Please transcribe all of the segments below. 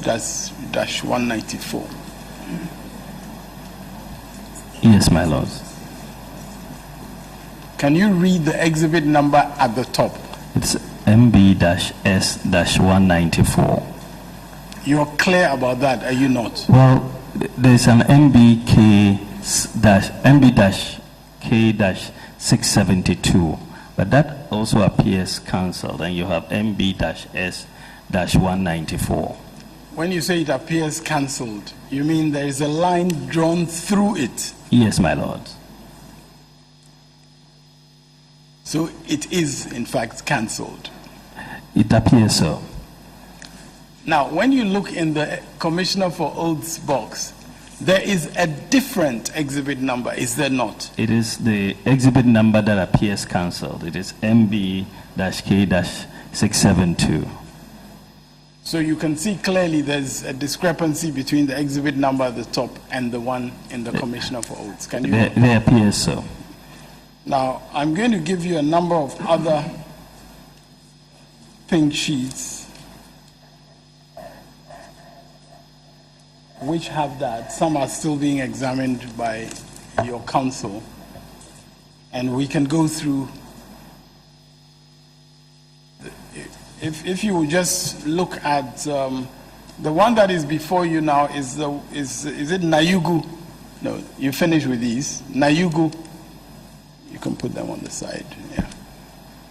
MB-194. Yes, my lord. Can you read the exhibit number at the top? It's MB-S-194. You're clear about that, are you not? Well, there's an MB-K-672, but that also appears cancelled, and you have MB-S-194. When you say it appears cancelled, you mean there is a line drawn through it? Yes, my lord. So it is, in fact, cancelled. It appears so. Now, when you look in the Commissioner for Oaths box, there is a different exhibit number, is there not? It is the exhibit number that appears cancelled. It is MB-K-672. So you can see clearly there's a discrepancy between the exhibit number at the top and the one in the Commissioner for Oaths. Can you? They appear so. Now, I'm going to give you a number of other pink sheets which have that. Some are still being examined by your counsel, and we can go through. If you would just look at the one that is before you now, is it Nayugu? No, you finish with these. Nayugu, you can put them on the side. Yeah.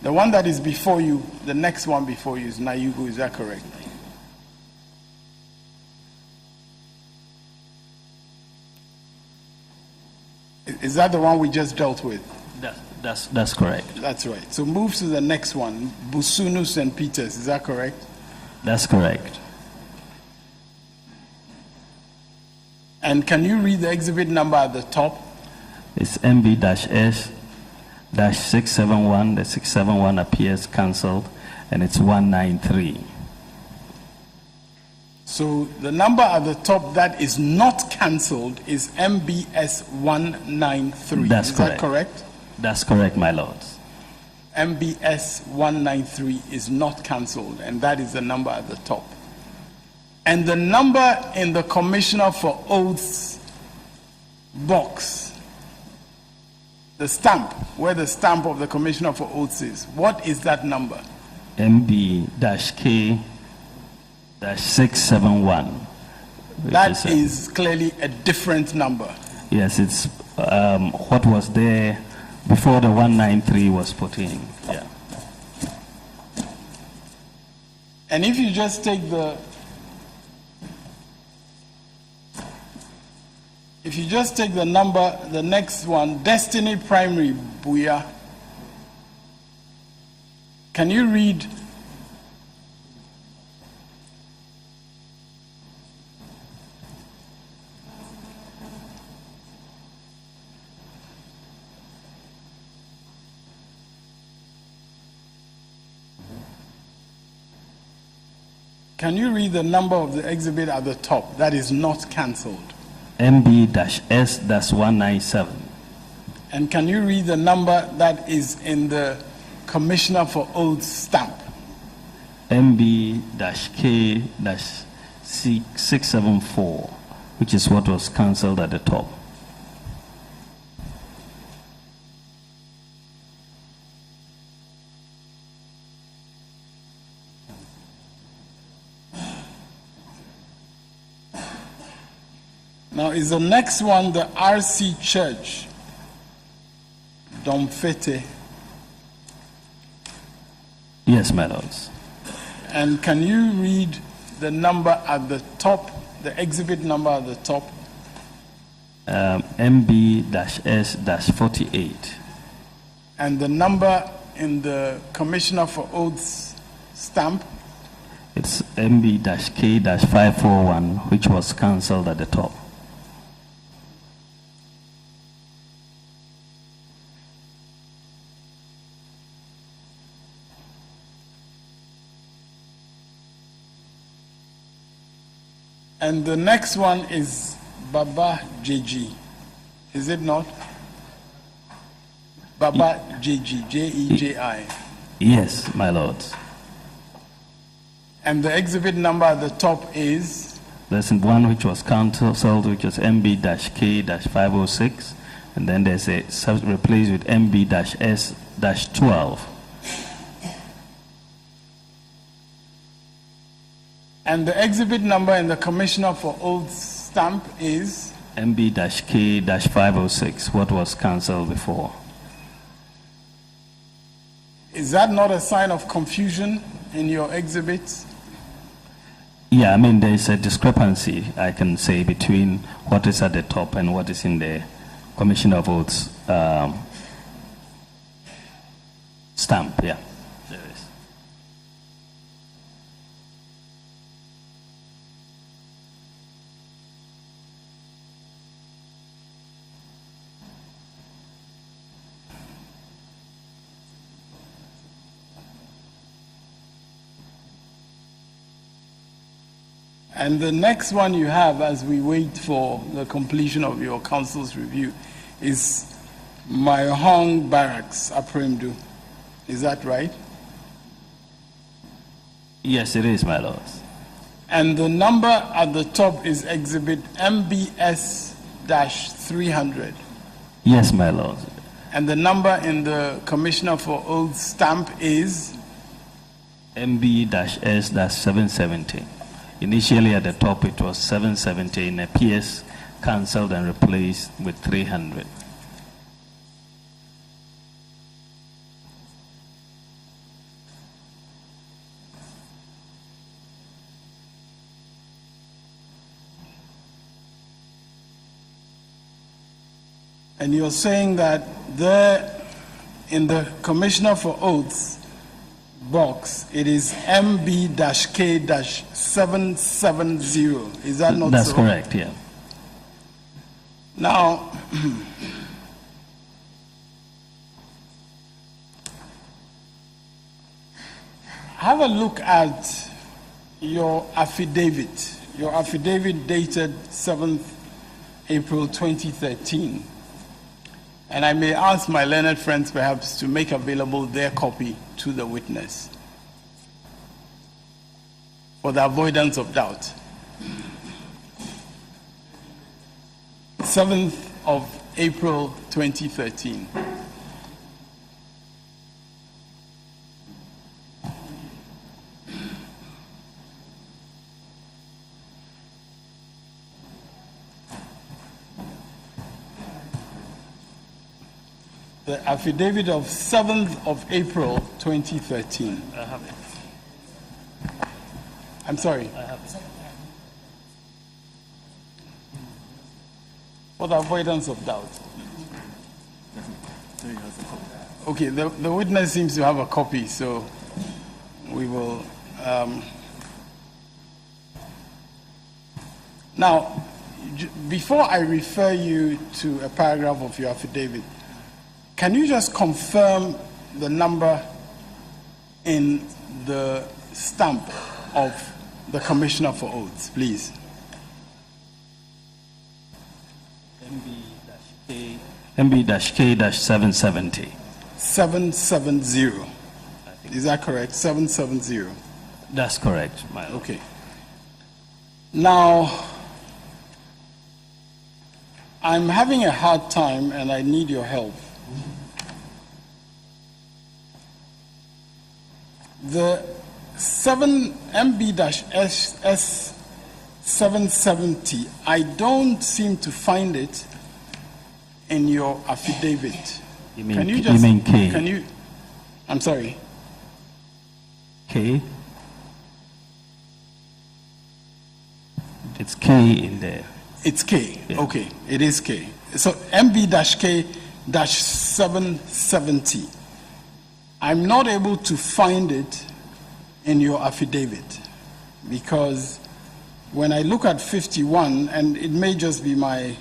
The one that is before you, the next one before you is Nayugu, is that correct? Is that the one we just dealt with? That's correct. That's right. So move to the next one, Busunu St. Peter's, is that correct? That's correct. And can you read the exhibit number at the top? It's MB-S-671. The 671 appears cancelled, and it's 193. So the number at the top that is not cancelled is MBS-193. That's is correct. that correct? That's correct, my lord. MBS-193 is not cancelled, and that is the number at the top. And the number in the Commissioner for Oaths box, the stamp, where the stamp of the Commissioner for Oaths is, what is that number? MB-K-671. That is clearly a different number. Yes, it's what was there before the 193 was put in. Yeah. And if you just take the number, the next one, Destiny Primary, Buya. Can you read? Can you read the number of the exhibit at the top that is not cancelled? MB-S-197. And can you read the number that is in the Commissioner for Oaths stamp? MB-K-674, which is what was cancelled at the top. Now, is the next one the RC Church, Domfete? Yes, my lords. And can you read the number at the top, the exhibit number at the top? MB-S-48. And the number in the Commissioner for Oaths stamp? It's MB-K-541, which was cancelled at the top. And the next one is Baba JG. Is it not? Baba JG, Jeji. Yes, my lords. And the exhibit number at the top is? There's one which was cancelled, which is MB-K-506, and then there's a replaced with MB-S-12. And the exhibit number in the Commissioner for Oaths stamp is? MB-K-506, what was cancelled before. Is that not a sign of confusion in your exhibits? Yeah, I mean, there's a discrepancy, I can say, between what is at the top and what is in the Commissioner of Oaths stamp, yeah. There is. And the next one you have, as we wait for the completion of your council's review, is Myhong Barracks, Apremdu. Is that right? Yes, it is, my lords. And the number at the top is exhibit MBS-300. Yes, my lord. And the number in the Commissioner for Oaths stamp is? MB-S-770. Initially at the top it was 770 in a PS, cancelled and replaced with 300. And you're saying that there in the Commissioner for Oaths box, it is MB-K-770. Is that not That's so? correct, yeah. Now, have a look at your affidavit dated 7th April 2013. And I may ask my learned friends perhaps to make available their copy to the witness for the avoidance of doubt. 7th of April 2013. The affidavit of 7th of April 2013. I have it. I'm sorry. I have it. For the avoidance of doubt. Okay, the witness seems to have a copy, so we will. Now, before I refer you to a paragraph of your affidavit, can you just confirm the number in the stamp of the Commissioner for Oaths, please? MB-K-770. 770. Is that correct? 770. That's correct, my lord. Okay. Now, I'm having a hard time and I need your help. The 7 MB-S 770, I don't seem to find it in your affidavit. You mean, Can you you mean K? Can you? I'm sorry. K? It's K in there. It's K. Yeah. Okay, it is K. So MB-K-770. I'm not able to find it in your affidavit because when I look at 51, and it may just be my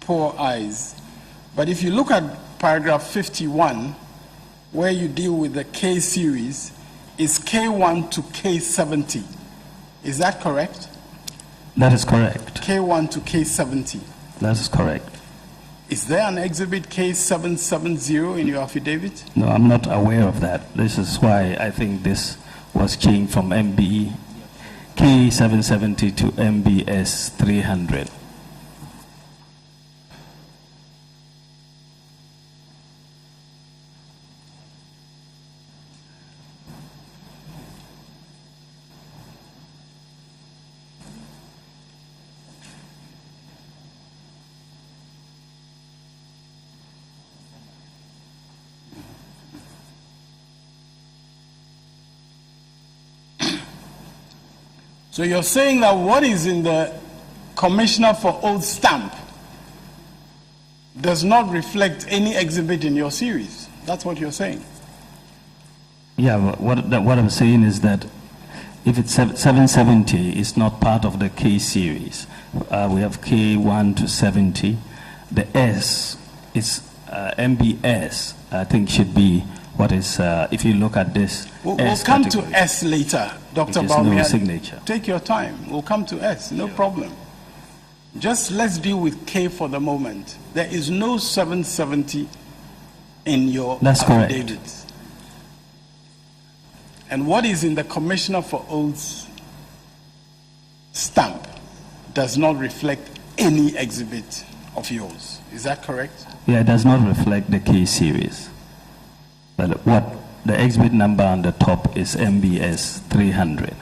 poor eyes, but if you look at paragraph 51, where you deal with the K series, is K1 to K70. Is that correct? That is correct. K1 to K70. That is correct. Is there an exhibit K770 in your affidavit? No, I'm not aware of that. This is why I think this was changed from MB K770 to MBS 300. So you're saying that what is in the Commissioner for Oath stamp does not reflect any exhibit in your series. That's what you're saying. Yeah, what I'm saying is that if it's 770, it's not part of the K series. We have K1 to 70. The S is MBS, I think should be what is, if you look at this, We'll S come category, to S later, Dr. which is no Bawumia. signature. Take your time. We'll come to S, no problem. Just let's deal with K for the moment. There is no 770 in your That's correct. affidavits. And what is in the Commissioner for Oaths stamp does not reflect any exhibit of yours. Is that correct? Yeah, it does not reflect the K series. But what the exhibit number on the top is MBS 300.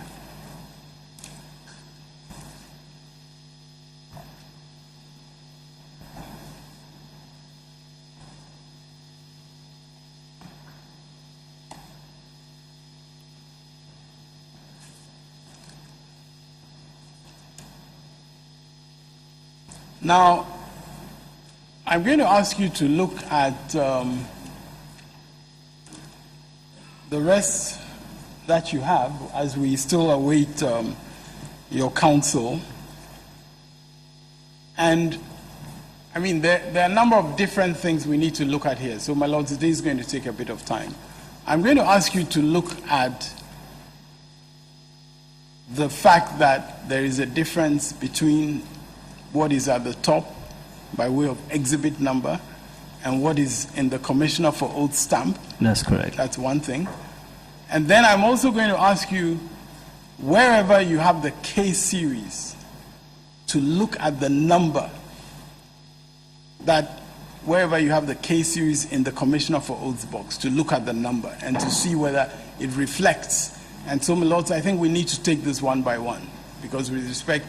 Now, I'm going to ask you to look at the rest that you have as we still await your counsel. And I mean, there are a number of different things we need to look at here. So, my lord, today is going to take a bit of time. I'm going to ask you to look at the fact that there is a difference between what is at the top by way of exhibit number and what is in the Commissioner for Oath stamp. That's correct. That's one thing. And then I'm also going to ask you, wherever you have the K series, to look at the number that, wherever you have the K series in the Commissioner for Oaths box, to look at the number and to see whether it reflects. And so, my lords, I think we need to take this one by one, because with respect,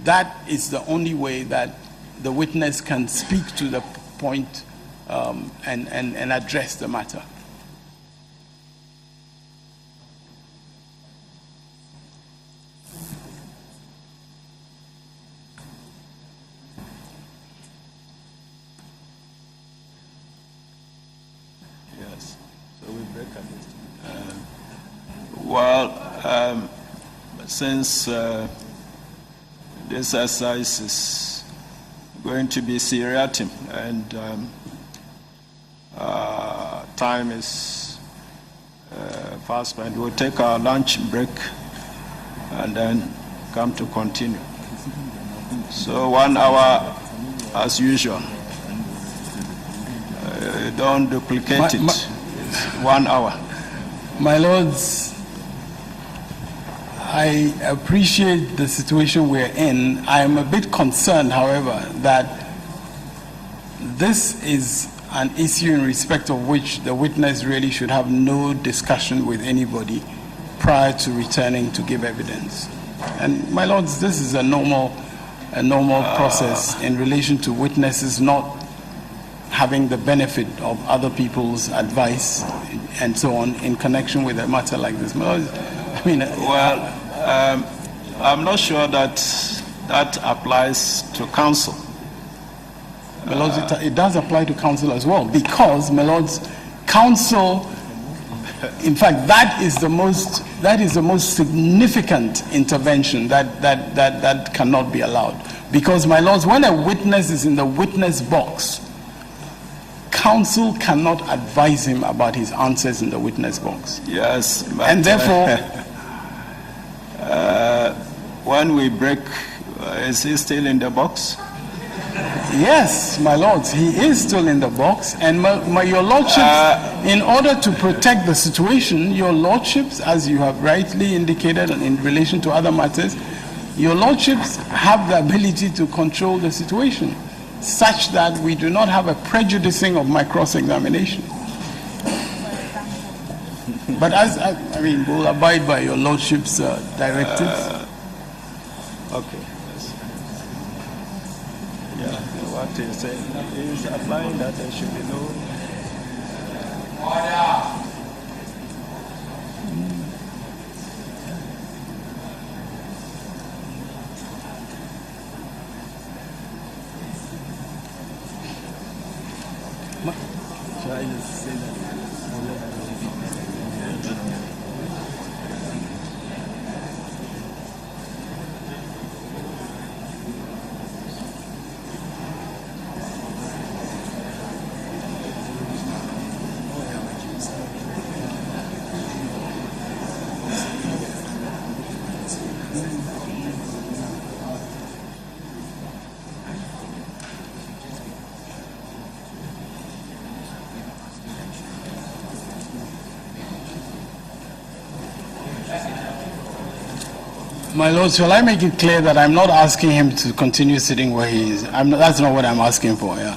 that is the only way that the witness can speak to the point and address the matter. Yes. So we break at this. Well, since this exercise is going to be seriatim and time is fast spent, we'll take our lunch break and then come to continue. So 1 hour as usual. Don't duplicate it. 1 hour. My lords, I appreciate the situation we're in. I am a bit concerned, however, that this is an issue in respect of which the witness really should have no discussion with anybody prior to returning to give evidence. And my lords, this is a normal process in relation to witnesses not having the benefit of other people's advice and so on in connection with a matter like this. My lords, I mean, I'm not sure that that applies to counsel. My lords, it does apply to counsel as well, because, my lords, counsel, in fact, that is the most significant intervention that cannot be allowed. Because, my lords, when a witness is in the witness box, counsel cannot advise him about his answers in the witness box. Yes, but, and therefore, when we break, is he still in the box? Yes, my lords, he is still in the box, and your lordships, in order to protect the situation, your lordships, as you have rightly indicated in relation to other matters, your lordships have the ability to control the situation, such that we do not have a prejudicing of my cross-examination. But I mean, we'll abide by your lordship's directives. Okay. Yeah, what he's saying is applying that there should be no. Should I just say that? My lord, shall I make it clear that I'm not asking him to continue sitting where he is? That's not what I'm asking for, yeah.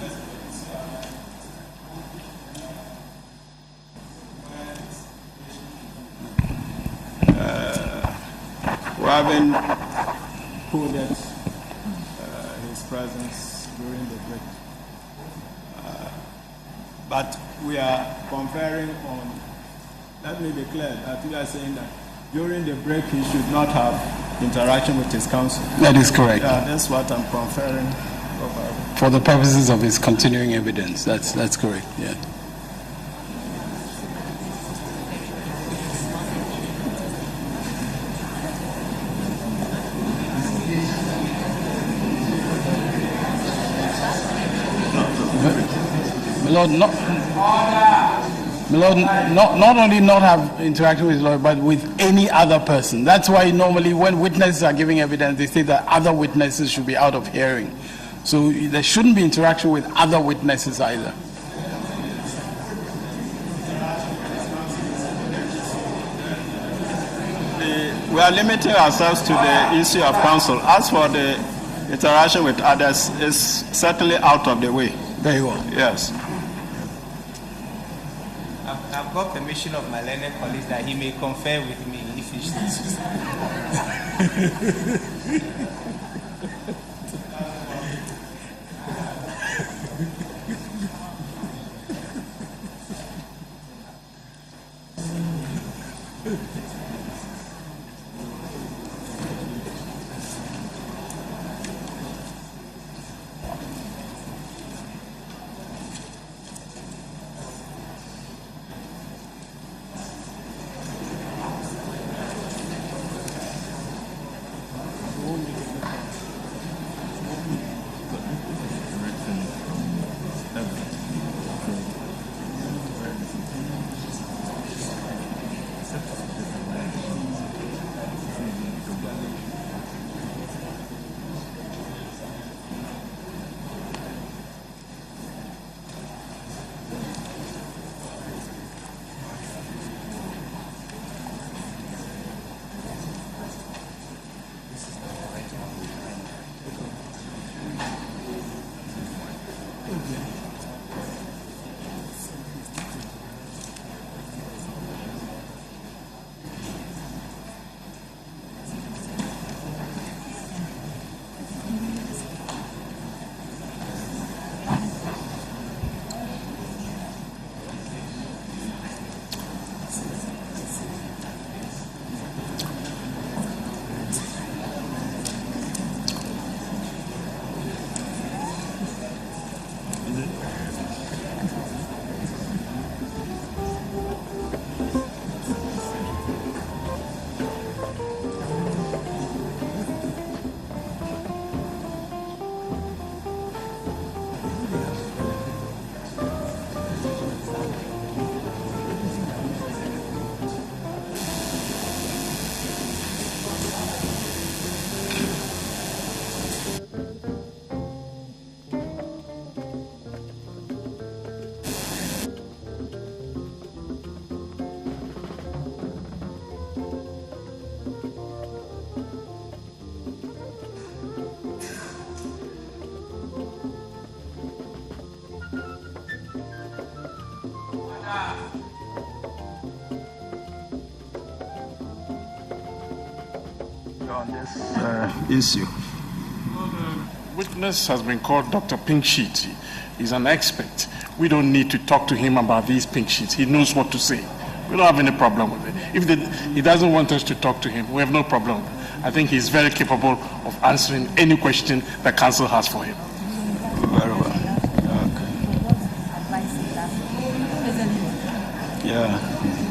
We haven't quoted his presence during the break. But we are conferring on, let me be clear, that we are saying that during the break he should not have interaction with his counsel. That is correct. Yeah, that's what I'm conferring. For the purposes of his continuing evidence, that's correct, yeah. My Lord, not only not have interaction with his lawyer, but with any other person. That's why normally when witnesses are giving evidence, they say that other witnesses should be out of hearing. So there shouldn't be interaction with other witnesses either. We are limiting ourselves to the issue of counsel. As for the interaction with others, it's certainly out of the way. Very well. Yes. I've got permission of my learned colleagues that he may confer with me if he chooses. We'll make it on this issue? Witness has been called Dr. Pink Sheet. He's an expert. We don't need to talk to him about these pink sheets. He knows what to say. We don't have any problem with it. If he doesn't want us to talk to him, we have no problem with it. I think he's very capable of answering any question the council has for him. Very well. Okay. Yeah.